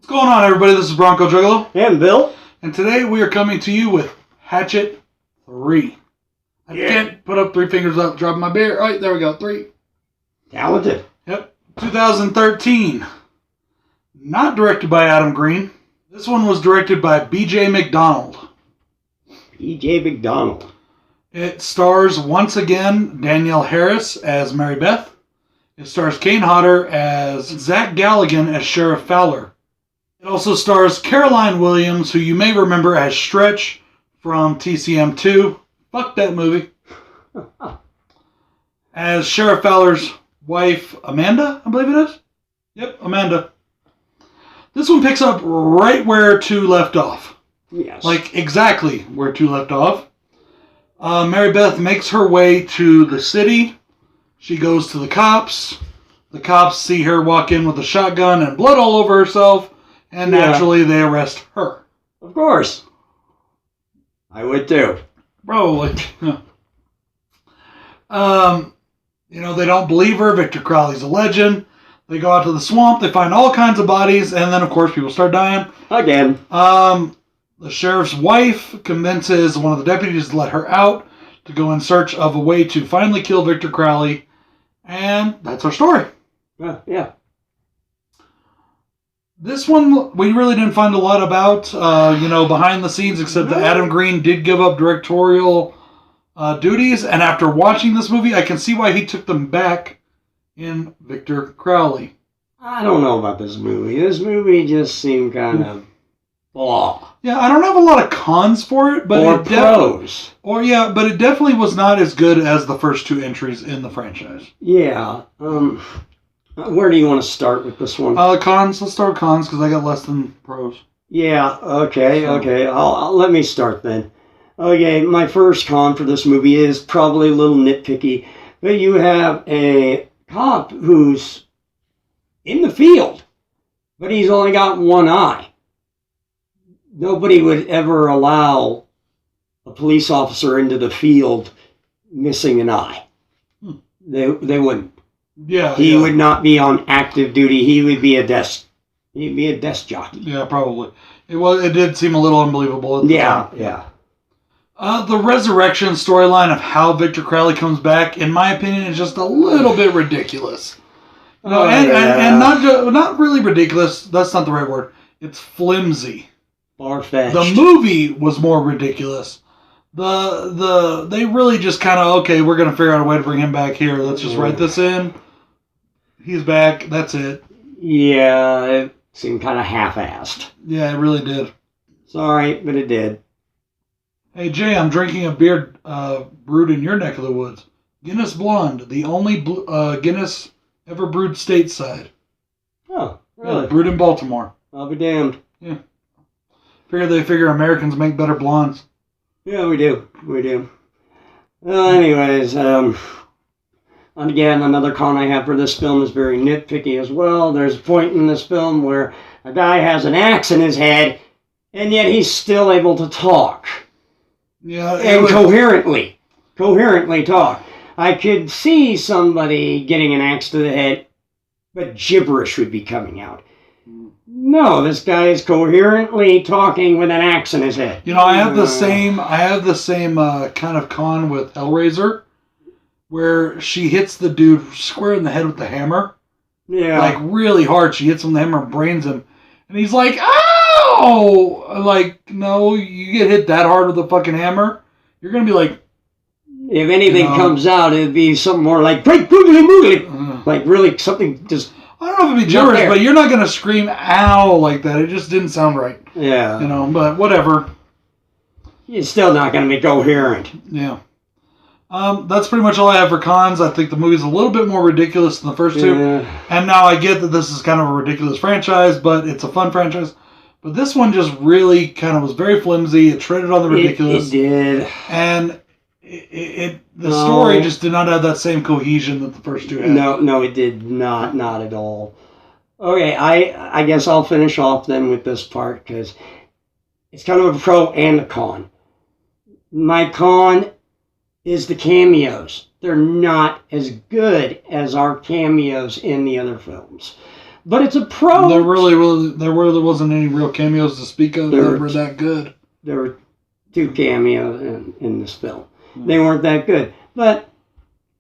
What's going on, everybody? This is BroncoJuggalo. And Bill. And today we are coming to you with Hatchet III. I can't put up three fingers without dropping my beer. All right, there we go. 3. Talented. Yep. 2013. Not directed by Adam Green. This one was directed by B.J. McDonald. B.J. McDonald. It stars, once again, Danielle Harris as Mary Beth. It stars Kane Hodder as Zach Galligan as Sheriff Fowler. It also stars Caroline Williams, who you may remember as Stretch from TCM2. Fuck that movie. As Sheriff Fowler's wife, Amanda, I believe it is. Yep, Amanda. This one picks up right where 2 left off. Yes. Like, exactly where 2 left off. Mary Beth makes her way to the city. She goes to the cops. The cops see her walk in with a shotgun and blood all over herself. And naturally, they arrest her. Of course. I would too. Bro, like, they don't believe her. Victor Crowley's a legend. They go out to the swamp. They find all kinds of bodies. And then, of course, people start dying. Again. The sheriff's wife convinces one of the deputies to let her out to go in search of a way to finally kill Victor Crowley. And that's our story. Yeah. This one, we really didn't find a lot about, behind the scenes, except that Adam Green did give up directorial duties. And after watching this movie, I can see why he took them back in Victor Crowley. I don't know about this movie. This movie just seemed kind of blah. Yeah, I don't have a lot of cons for it, but or pros. But it definitely was not as good as the first 2 entries in the franchise. Yeah. Where do you want to start with this one? Cons. Let's start with cons because I got less than pros. Yeah. Okay. I'll let me start then. Okay. My first con for this movie is probably a little nitpicky, but you have a cop who's in the field, but he's only got one eye. Nobody would ever allow a police officer into the field missing an eye. They wouldn't. Yeah. He would not be on active duty. He would be a desk. He'd be a desk jockey. Yeah, probably. It did seem a little unbelievable at the time. Yeah. The resurrection storyline of how Victor Crowley comes back, in my opinion, is just a little bit ridiculous. And not really ridiculous. That's not the right word. It's flimsy. Far-fetched. The movie was more ridiculous. They really just kind of, okay, we're going to figure out a way to bring him back here. Let's just write this in. He's back. That's it. Yeah, it seemed kind of half-assed. Yeah, it really did. Sorry, but it did. Hey, Jay, I'm drinking a beer brewed in your neck of the woods. Guinness Blonde, the only Guinness ever brewed stateside. Oh, really? Yeah, brewed in Baltimore. I'll be damned. Yeah. They figure Americans make better blondes. Yeah, we do. Well, anyways, and again, another con I have for this film is very nitpicky as well. There's a point in this film where a guy has an axe in his head, and yet he's still able to talk. Yeah, and coherently talk. I could see somebody getting an axe to the head, but gibberish would be coming out. No, this guy is coherently talking with an axe in his head. I have the same kind of con with Hellraiser, where she hits the dude square in the head with the hammer. Yeah. Like, really hard. She hits him with the hammer and brains him. And he's like, ow! Like, no, you get hit that hard with a fucking hammer, you're going to be like... If anything comes out, it'd be something more like... Like, really, something just... I don't know if it'd be gibberish, but you're not going to scream, ow, like that. It just didn't sound right. Yeah. But whatever. You're still not going to be coherent. Yeah. That's pretty much all I have for cons. I think the movie's a little bit more ridiculous than the first 2. And now I get that this is kind of a ridiculous franchise, but it's a fun franchise. But this one just really kind of was very flimsy. It treaded on the ridiculous. It did. And the story just did not have that same cohesion that the first 2 had. No, it did not. Not at all. Okay, I guess I'll finish off then with this part because it's kind of a pro and a con. My con is the cameos. They're not as good as our cameos in the other films. but it's a pro. There really wasn't any real cameos to speak of that were that good. There were 2 cameos in this film. They weren't that good, but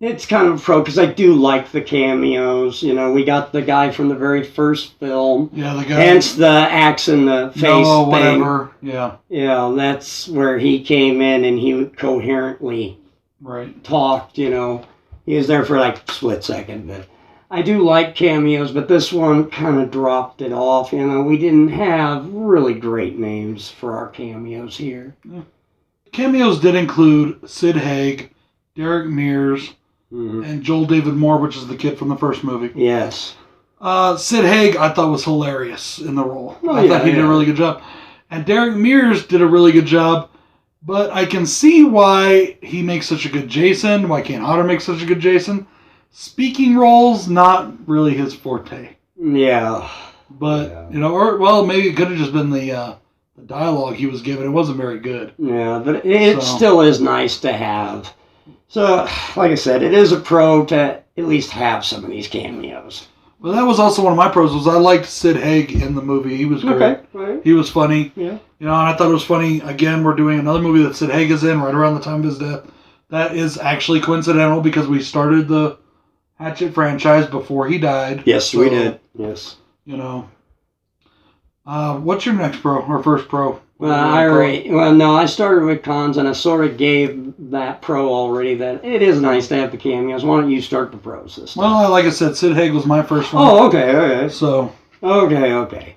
it's kind of a pro because I do like the cameos. You know, we got the guy from the very first film. Yeah, the guy. Hence the axe in the face thing. Whatever. Yeah. Yeah, that's where he came in and he coherently talked. You know, he was there for like a split second, but I do like cameos. But this one kind of dropped it off. You know, we didn't have really great names for our cameos here. Yeah. Cameos did include Sid Haig, Derek Mears, and Joel David Moore, which is the kid from the first movie. Yes. Sid Haig, I thought, was hilarious in the role. I thought he did a really good job. And Derek Mears did a really good job, but I can see why he makes such a good Jason, why Kane Hodder makes such a good Jason. Speaking roles, not really his forte. Yeah. But, you know, maybe it could have just been the dialogue he was given. It wasn't very good. Yeah, but it still is nice to have. So, like I said, it is a pro to at least have some of these cameos. Well, that was also one of my pros. Was I liked Sid Haig in the movie. He was great. Okay, right. He was funny. Yeah. You know, and I thought it was funny. Again, we're doing another movie that Sid Haig is in right around the time of his death. That is actually coincidental because we started the Hatchet franchise before he died. Yes, we did. Yes. You know. What's your next pro or first pro? No, I started with cons and I sort of gave that pro already that it is nice to have the cameos. Why don't you start the pros this time? Well, like I said, Sid Haig was my first one. Oh, okay. So. Okay.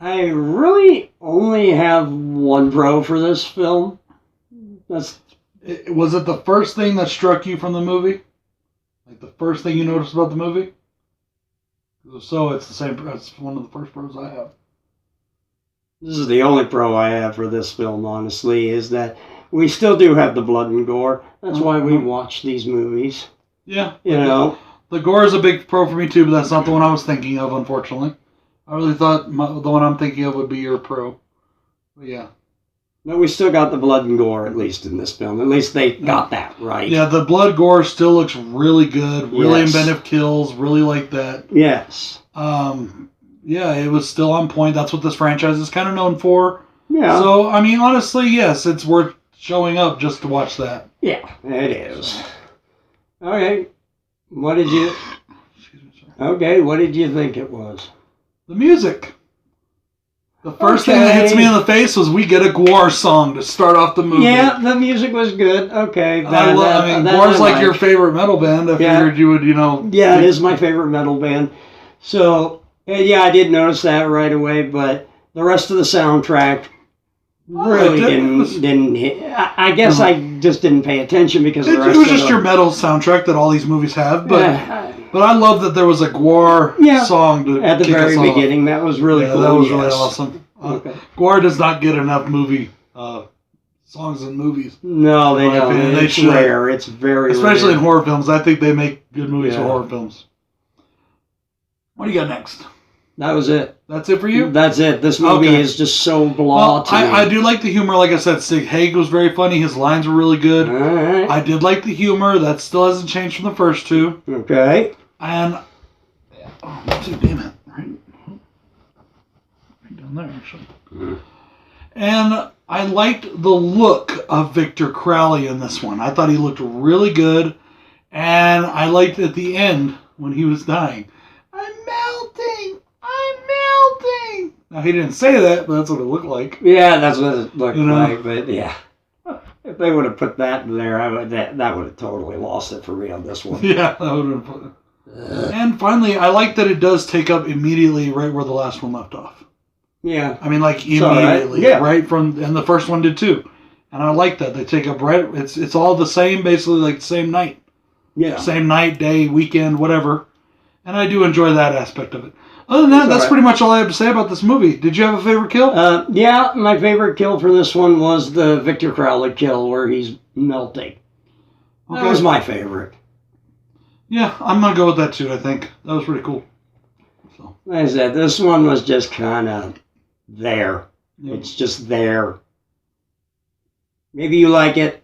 I really only have one pro for this film. Was it the first thing that struck you from the movie? Like the first thing you noticed about the movie? So it's the same. That's one of the first pros I have. This is the only pro I have for this film, honestly, is that we still do have the blood and gore. That's why we watch these movies. Yeah. You know? The gore is a big pro for me, too, but that's not the one I was thinking of, unfortunately. I really thought the one I'm thinking of would be your pro. But yeah. But we still got the blood and gore, at least, in this film. At least they got that right. Yeah, the blood gore still looks really good. Really inventive kills. Really like that. Yes. Yeah, it was still on point. That's what this franchise is kind of known for. Yeah. So, I mean, honestly, yes, it's worth showing up just to watch that. Yeah, it is. Okay. What did you... Okay, what did you think it was? The music. The first thing that hits me in the face was we get a Gwar song to start off the movie. Yeah, the music was good. Okay. Gwar's like your favorite metal band. I figured you would, Yeah, it is my favorite metal band. So... Yeah, I did notice that right away, but the rest of the soundtrack really didn't hit. I guess I just didn't pay attention because it was just your metal soundtrack that all these movies have. But I love that there was a Gwar song at the very beginning. That was really cool. That was really awesome. Gwar does not get enough movie songs in movies. No, they don't. It's rare. It's very especially rare. In horror films. I think they make good movies for horror films. What do you got next? That was it. That's it for you? That's it. This movie is just so blah to me. I do like the humor. Like I said, Sid Haig was very funny. His lines were really good. All right. I did like the humor. That still hasn't changed from the first two. Okay. And... damn it. Right down there, actually. And I liked the look of Victor Crowley in this one. I thought he looked really good. And I liked at the end when he was dying. I'm melting! Now, he didn't say that, but that's what it looked like. Yeah, that's what it looked like, but yeah. If they would have put that in there, that would have totally lost it for me on this one. Yeah, that would have put it. And finally, I like that it does take up immediately right where the last one left off. Yeah. I mean, like, immediately. Right from, and the first one did too. And I like that. They take up it's all the same, basically, like the same night. Yeah. Same night, day, weekend, whatever. And I do enjoy that aspect of it. Other than that, that's pretty much all I have to say about this movie. Did you have a favorite kill? Yeah, my favorite kill for this one was the Victor Crowley kill where he's melting. Okay. That was my favorite. Yeah, I'm going to go with that too, I think. That was pretty cool. So. Like I said, this one was just kind of there. Yep. It's just there. Maybe you like it.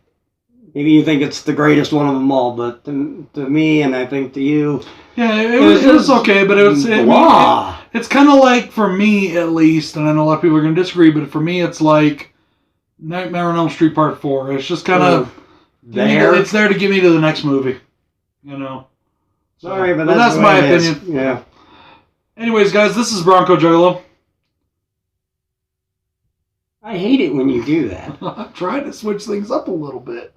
maybe you think it's the greatest one of them all, but to me, and I think to you, yeah, it was okay, but it's kind of like, for me at least, and I know a lot of people are going to disagree, but for me, it's like Nightmare on Elm Street Part 4. It's just kind of it's there to get me to the next movie, you know. Sorry, but that's my opinion. Yeah. Anyways, guys, this is Bronco Juggalo. I hate it when you do that. I'm trying to switch things up a little bit.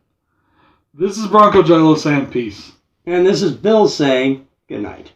This is Bronco Juggalo saying peace. And this is Bill saying good night.